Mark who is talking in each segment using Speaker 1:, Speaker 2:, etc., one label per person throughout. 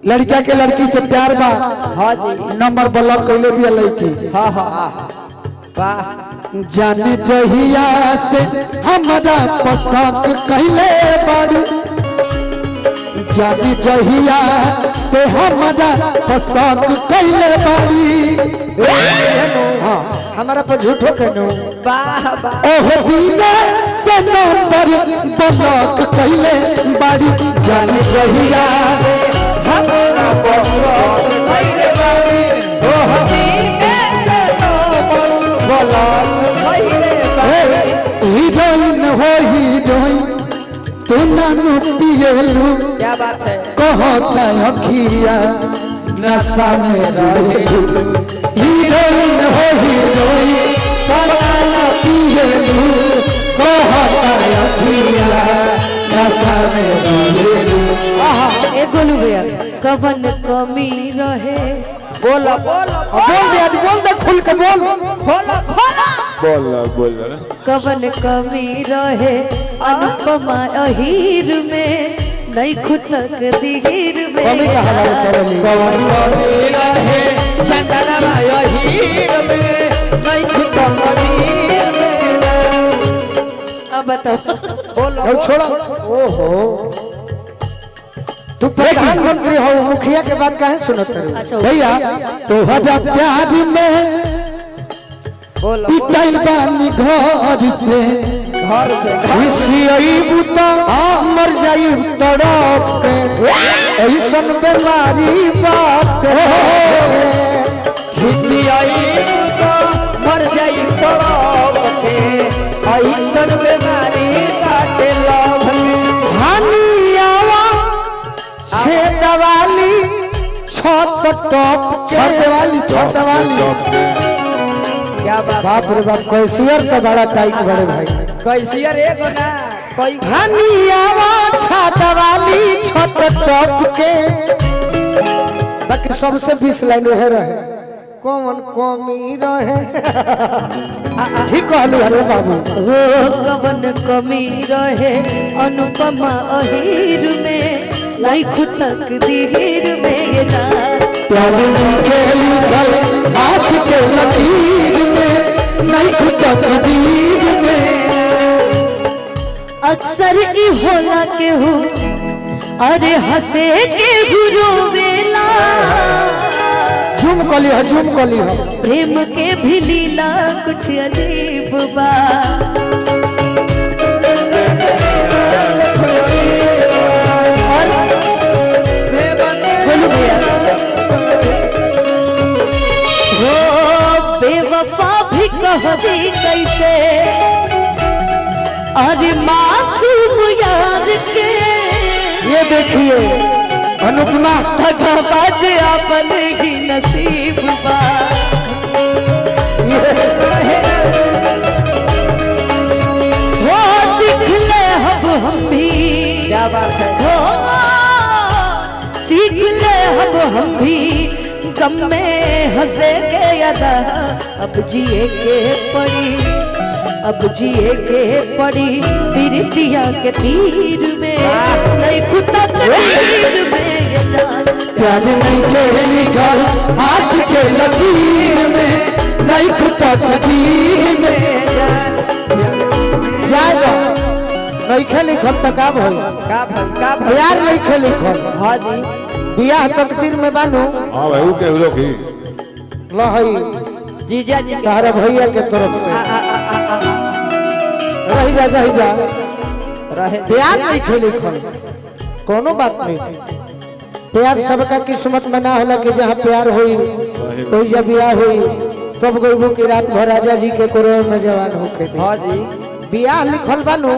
Speaker 1: लड़का के लड़की से प्यार बा।
Speaker 2: हाँ जी
Speaker 1: नंबर ब्लॉक कैले भी लड़की।
Speaker 2: हाँ हाँ वाह
Speaker 1: जाने जहिया से हमारा पसंद कैले बाड़ी। जाने जहिया से हमारा पसंद कैले बाड़ी। हाँ हमारा पर झूठो कहनो
Speaker 2: वाह वाह
Speaker 1: ओह बिना से नंबर ब्लॉक कैले बाड़ी। जाने जहिया
Speaker 2: हमारा पसंद कैले बाड़ी। ओह बिना से नंबर ब्लॉक कैले बाड़ी।
Speaker 1: हीरोइन हो हीरोइन तू नानू पिएलू।
Speaker 2: क्या बात है
Speaker 1: कहता अखिया नशा में रहेलू। हीरोइन हो हीरोइन तू नानू पिएलू। कहता अखिया नशा में रहेलू।
Speaker 3: ए गोलू भैया कवन कमी रहे
Speaker 2: बोला बोला
Speaker 1: बोल दे आज बोल दे खुल के बोल।
Speaker 2: खोला खोला
Speaker 4: बोल
Speaker 3: कवन कमी रहे अनुपमा अहीर में नहीं खुद तक दीर में।
Speaker 1: कमी का हवाला कमी
Speaker 2: रहे चंदना हीर में नहीं खुद मदीर में।
Speaker 3: अब बताओ
Speaker 2: बोलो
Speaker 1: छोड़ा। ओहो तू प्रधानमंत्री हो मुखिया के बात काहे सुनत रहे?
Speaker 3: अच्छा
Speaker 1: भैया तोहरा प्यार में
Speaker 2: बोलो
Speaker 1: पिटल बानी घर से।
Speaker 2: घर से
Speaker 1: खुशियई बुता मर जाई तड़प के ऐसन बीमारी बात
Speaker 2: खिसी आई तो मर जाई तड़प के ऐसन बीमारी काटे लव के।
Speaker 1: हानियावा छे दवाली छत टॉप छत वाली
Speaker 2: क्या बात
Speaker 1: बाप रे बाप कैसियर तो बड़ा टाइट बड़े भाई।
Speaker 2: कैसी रे गोना कोई
Speaker 1: हानियावा छत वाली छत टॉप के बाकी सबसे 20 लाइन है रहे कौन कमी रहे। ठीक कहलू हरे बाबू।
Speaker 3: वो कवन कमी रहे अनुपमा अहीर में नहीं खुद तक दीर में। ये जान
Speaker 1: प्यार के लिखल हाथ के लकीर में नहीं खुद तकदीर में।
Speaker 3: अक्सर ई होला के हो अरे हंसे के रोवेला।
Speaker 1: झूम कली हो
Speaker 3: प्रेम के भी लीला कुछ अजीब बा। बेवफा भी कहबी कैसे अरे मासूम यार के।
Speaker 1: ये देखिए अनुपमा
Speaker 3: बाज अपन ही नसीब बा। वो सीख ले अब हम भी।
Speaker 2: क्या बात है
Speaker 3: हो सीख ले अब हम भी गम में हंसे के अदा। अब जिए के पड़ी प्रीतिया के तीर में नहीं खुद तक तीर में। ये जान
Speaker 1: प्यार नहीं के लिखल हाथ के लकीर में नहीं खुद तकदीर में। जाएगा नहीं खे लिखल तो का भइल
Speaker 2: का भाई
Speaker 1: प्यार नहीं खे लिखल।
Speaker 2: हाँ जी
Speaker 1: बियाह तकदीर में बानू।
Speaker 4: हाँ भाई वो के लोग ही
Speaker 1: लहई
Speaker 2: जीजा जी के
Speaker 1: तारा भैया के तरफ से रही जा
Speaker 2: रहे
Speaker 1: प्यार नहीं खे लिखल कोनो बात नहीं। प्यार सबका किस्मत में ना होला कि जहाँ प्यार होई कोई जब बियाह होई तब गईबू की रात भर राजा जी के कोरे में जवान होके दे।
Speaker 2: हाँ जी
Speaker 1: बियाह लिखल बानू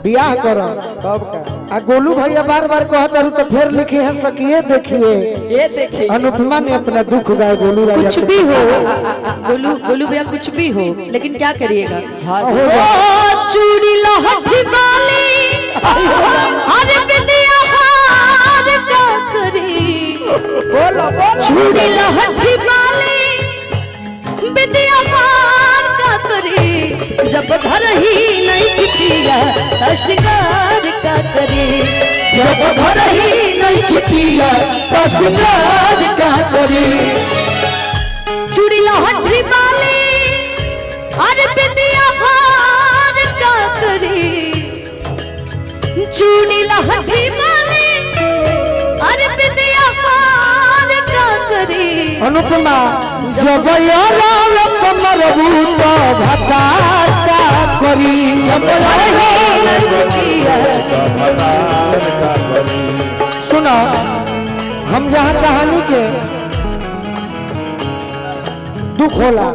Speaker 1: बियाह करो।
Speaker 2: कब का
Speaker 1: आ गोलू भैया बार बार कहत रहू तो फिर लिखी है सकिए देखिए
Speaker 2: ये देखिए
Speaker 1: अनुपमा ने अपना दुख गाय गोलू राजा
Speaker 3: कुछ भी हो गोलू भैया कुछ भी हो लेकिन क्या करिएगा।
Speaker 2: हाँ
Speaker 1: हो
Speaker 2: जी
Speaker 1: जा।
Speaker 3: ओ चूड़ी लहठी वाली अरे बिटिया हार का करी।
Speaker 2: बोलो बोलो
Speaker 3: चूड़ी लहठी वाली बिटिया हार का करी। जब घर ही नहीं खिचिया शिकार का करी।
Speaker 1: जब घर ही नहीं किया तो सिंगार का करी
Speaker 3: चूड़ी लहठी वाली अरे बिंदिया हार का करी चूड़ी लहठी वाली अरे बिंदिया हार का करी
Speaker 1: अनुपमा जब कमर भूत भतार का करी सुनो हम जहाँ कहानी के दुख होला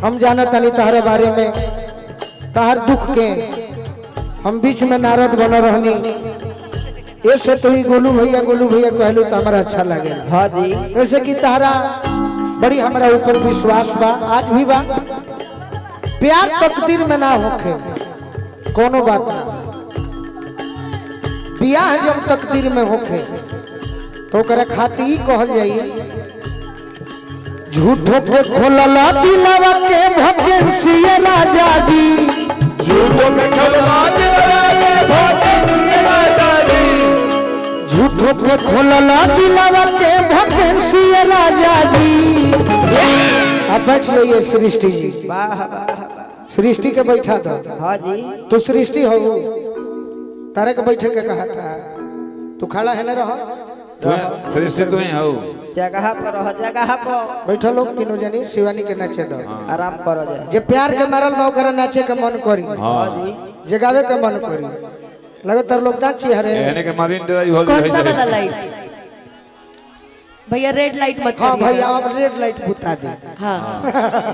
Speaker 1: हम जाना तनी तहरे बारे में तहर दुख के हम बीच में नारद बन रहनी ऐसे तो ही गोलू भैया कहलू तो हमारा अच्छा लगे।
Speaker 2: हाँ जी
Speaker 1: वैसे कि तहरा बड़ी हमारा ऊपर विश्वास बा आज भी बा प्यार तकदीर में ना होखे कोनो बात ना बियाह जब तकदीर में होखे तो ओकरा खातिर ही कहल जाइए झूठो के खोलला दिलवा के भकेंसी राजा जी झूठो के खोलला दिलवा के भकेंसी राजा जी झूठो के खोलला दिलवा के भकेंसी राजा जी अब बैठ जाइए सृष्टि जी
Speaker 2: वाह वाह
Speaker 1: सृष्टि के बैठा था
Speaker 2: हाँ जी
Speaker 1: तू सृष्टि हो तारे के बैठे के कहा था तू खड़ा है ना रहा
Speaker 4: सृष्टि तो ही हो
Speaker 2: जगह पर रह जगह पर
Speaker 1: बैठा लोग तीनों जनी शिवानी के नाचे दो
Speaker 2: आराम करो जाए
Speaker 1: जे प्यार के मारल बा ओकरा नाचे के मन करी
Speaker 2: हाँ जी
Speaker 1: जगावे के मन करी लगातार लोग नाची हरे
Speaker 4: यानी कि मरीन ड्राइव हो
Speaker 3: कौन सा वाला लाइट भैया रेड लाइट मत
Speaker 1: हाँ
Speaker 3: करिए।
Speaker 1: भाई आप रेड लाइट बुता दे
Speaker 3: हाँ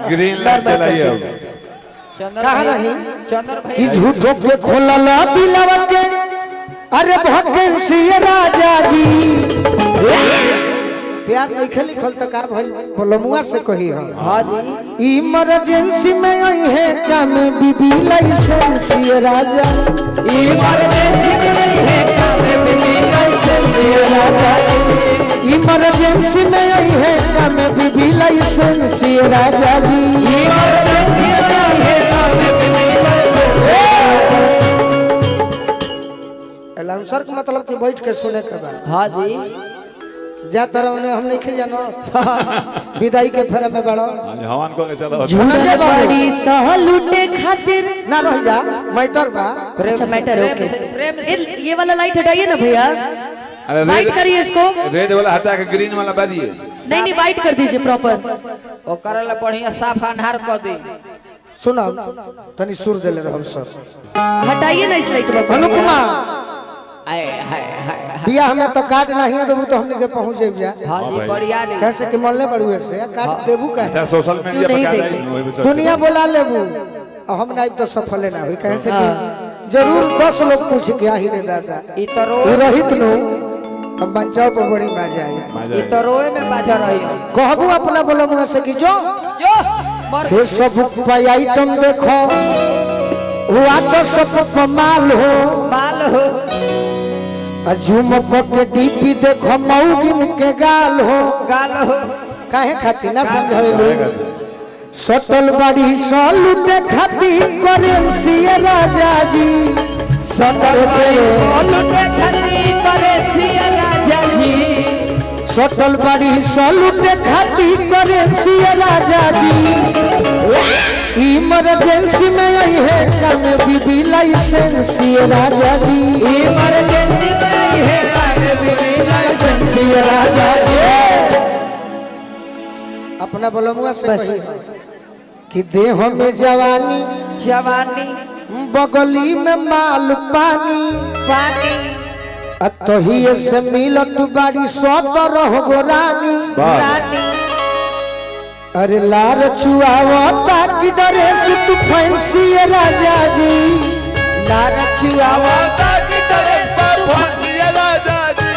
Speaker 4: ग्रीन लाइट जलाइए अब
Speaker 2: चंदन
Speaker 1: कहाँ
Speaker 2: भैया
Speaker 1: रही
Speaker 2: चंदन
Speaker 1: कि
Speaker 2: भैया
Speaker 1: झूठो के खोलला दिलवा के अरे भकेंसी राजा जी प्यार लिखल लिखल तक का भइल बोलमुआ से कही हम
Speaker 2: हाँ जी
Speaker 1: इमरजेंसी में आई है काम बीबी लाइसेंस ये राजा
Speaker 2: इमरजेंसी में आई है काम बीबी लाइसेंस
Speaker 1: ये राजा इमरजेंसी में आई है काम बीबी लाइसेंस ये राजा जी
Speaker 2: इमरजेंसी में आई है काम बीबी
Speaker 1: अलाउंसर का मतलब कि बैठ के सुने के बाद
Speaker 2: हाँ जी
Speaker 1: जा तरह उन्हें हम नहीं जानो विदाई के फेरा में बड़ो
Speaker 4: हवन को चलो
Speaker 1: झुनके
Speaker 3: बड़ी सहलूटे खातिर
Speaker 1: ना रह जा मैटर बा
Speaker 3: अच्छा मैटर
Speaker 2: प्रेम
Speaker 3: ओके
Speaker 2: से, प्रेम से।
Speaker 3: ये वाला लाइट हटाइए ना भैया
Speaker 4: अरे
Speaker 3: वाइट करिए इसको
Speaker 4: रेड वाला हटा के ग्रीन वाला बादिए
Speaker 3: नहीं वाइट कर दीजिए प्रॉपर
Speaker 2: ओ करला बढ़िया साफ अन्हार कर दे
Speaker 1: सुना तनी सुर देले रहम सर
Speaker 3: हटाइए ना इस लाइट को
Speaker 1: अनुपमा
Speaker 2: आए हाय हाय
Speaker 1: बियाह में तो काट नहीं देबू तो हमनी के पहुंच जेब जा
Speaker 2: हाँ जी बढ़िया रे
Speaker 1: कैसे कि मनले बड़ू से काट देबू का
Speaker 4: अच्छा सोशल मीडिया
Speaker 3: क्यों
Speaker 4: पर
Speaker 3: नहीं
Speaker 4: का
Speaker 3: देखते?
Speaker 4: जाए वही पे चल।
Speaker 1: दुनिया बोला लेबू और हम नहीं तो सफल ना हुई कैसे कि जरूर 10 लोग पूछ के आही रे दादा
Speaker 2: ई तो रो
Speaker 1: तू रहित नो हम बंचाओ पर बड़ी मजा आई
Speaker 4: मजा
Speaker 2: ई तो रोए में बाजा रही हो
Speaker 1: कहबू अपना बोलो मुंह से कि जो
Speaker 2: जो मर
Speaker 1: फेसबुक पे आइटम देखो हुआ तो सब कमाल हो
Speaker 2: बाल हो
Speaker 1: झूम के डीपी देखो मऊगिन के गाल हो
Speaker 2: गाल हो
Speaker 1: काहे खाती ना समझावे सटल बाड़ी सलूटे खाती करेंसी राजा जी सटल
Speaker 2: लुटे खती करे सिया राजा जी
Speaker 1: सटल बाड़ी सलूटे खाती करेंसी राजा जी इमरजेंसी में आई है काम बीबी लाइसेंस राजा जी
Speaker 2: इमरजेंसी में आई है काम बीबी लाइसेंस
Speaker 1: राजा जी अपना बोलमुआ से कही कि देह में जवानी
Speaker 2: जवानी
Speaker 1: बगली में माल पानी
Speaker 2: पानी
Speaker 1: अतहिए से मिलत बाड़ी 17 गो रानी
Speaker 2: रानी
Speaker 1: अरे लार चुआवता कि ड्रेस तू फैंसी राजा जी
Speaker 2: लार चुआवता कि ड्रेस पर फंसी राजा जी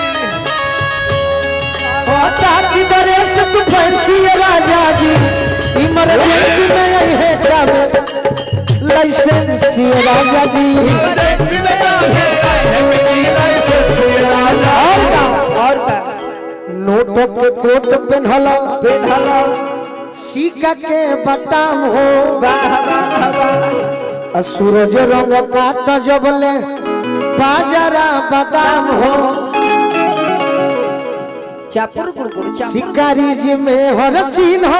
Speaker 1: होता कि ड्रेस तू फैंसी राजा जी इमरजेंसी में आई है काम लाइसेंस राजा जी
Speaker 2: इमरजेंसी में आई है काम लाइसेंस राजा और का
Speaker 1: नोट के कोट पहनला
Speaker 2: बेढला
Speaker 1: सिक्का के बटाम हो
Speaker 2: वाह वाह वाह
Speaker 1: सूरज रंग काट जबले बाजारा बादाम हो
Speaker 2: चापुर गुड़गुड़ चापुर
Speaker 1: शिकारी जी में हर चिन्ह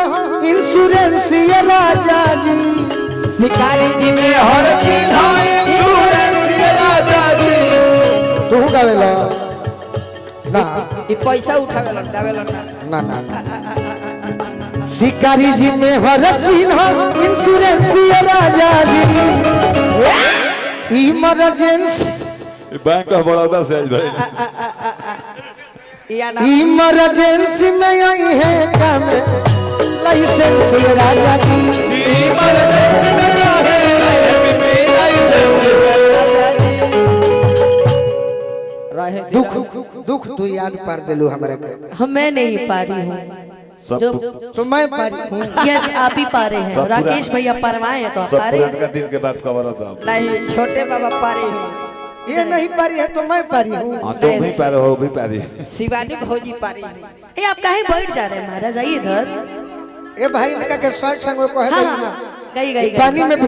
Speaker 1: इंश्योरेंस ये राजा जी
Speaker 2: शिकारी जी में हर चीज राजा जी
Speaker 1: तू गावेला ना
Speaker 2: ई पैसा उठावे लगावेला
Speaker 1: ना ना शिकारी जी में हर चिन्ह इंश्योरेंस ये राजा जी इमरजेंसी
Speaker 4: बैंक ऑफ बड़ौदा से आज भाई
Speaker 2: या ना
Speaker 1: इमरजेंसी में आई है काम लाइसेंस ये राजा जी
Speaker 2: रहे
Speaker 1: दुख दुख तू याद पार दिलू हमारे पे
Speaker 3: हम मैं नहीं पा रही हूँ
Speaker 4: सब
Speaker 3: जो
Speaker 1: तो मैं पारी हूँ
Speaker 3: यस आप ही पा रहे हैं
Speaker 4: सब
Speaker 3: राकेश भैया परवाए हैं तो आप
Speaker 4: सब
Speaker 3: पा रहे
Speaker 4: पुराने
Speaker 3: हैं
Speaker 4: का दिन के बाद कवर होता है
Speaker 2: नहीं छोटे बाबा पारे हो
Speaker 1: ये नहीं पारी है तो मैं पारी हूँ
Speaker 4: हाँ तुम भी पारे हो भी पारी
Speaker 2: शिवानी भौजी पारे हो
Speaker 3: ए आप कहीं बैठ जा रहे हैं महाराज आइए इधर
Speaker 1: ए भाई ने कहा के शर्ट संग में कहे
Speaker 3: हाँ हाँ हाँ गई गई
Speaker 1: पानी में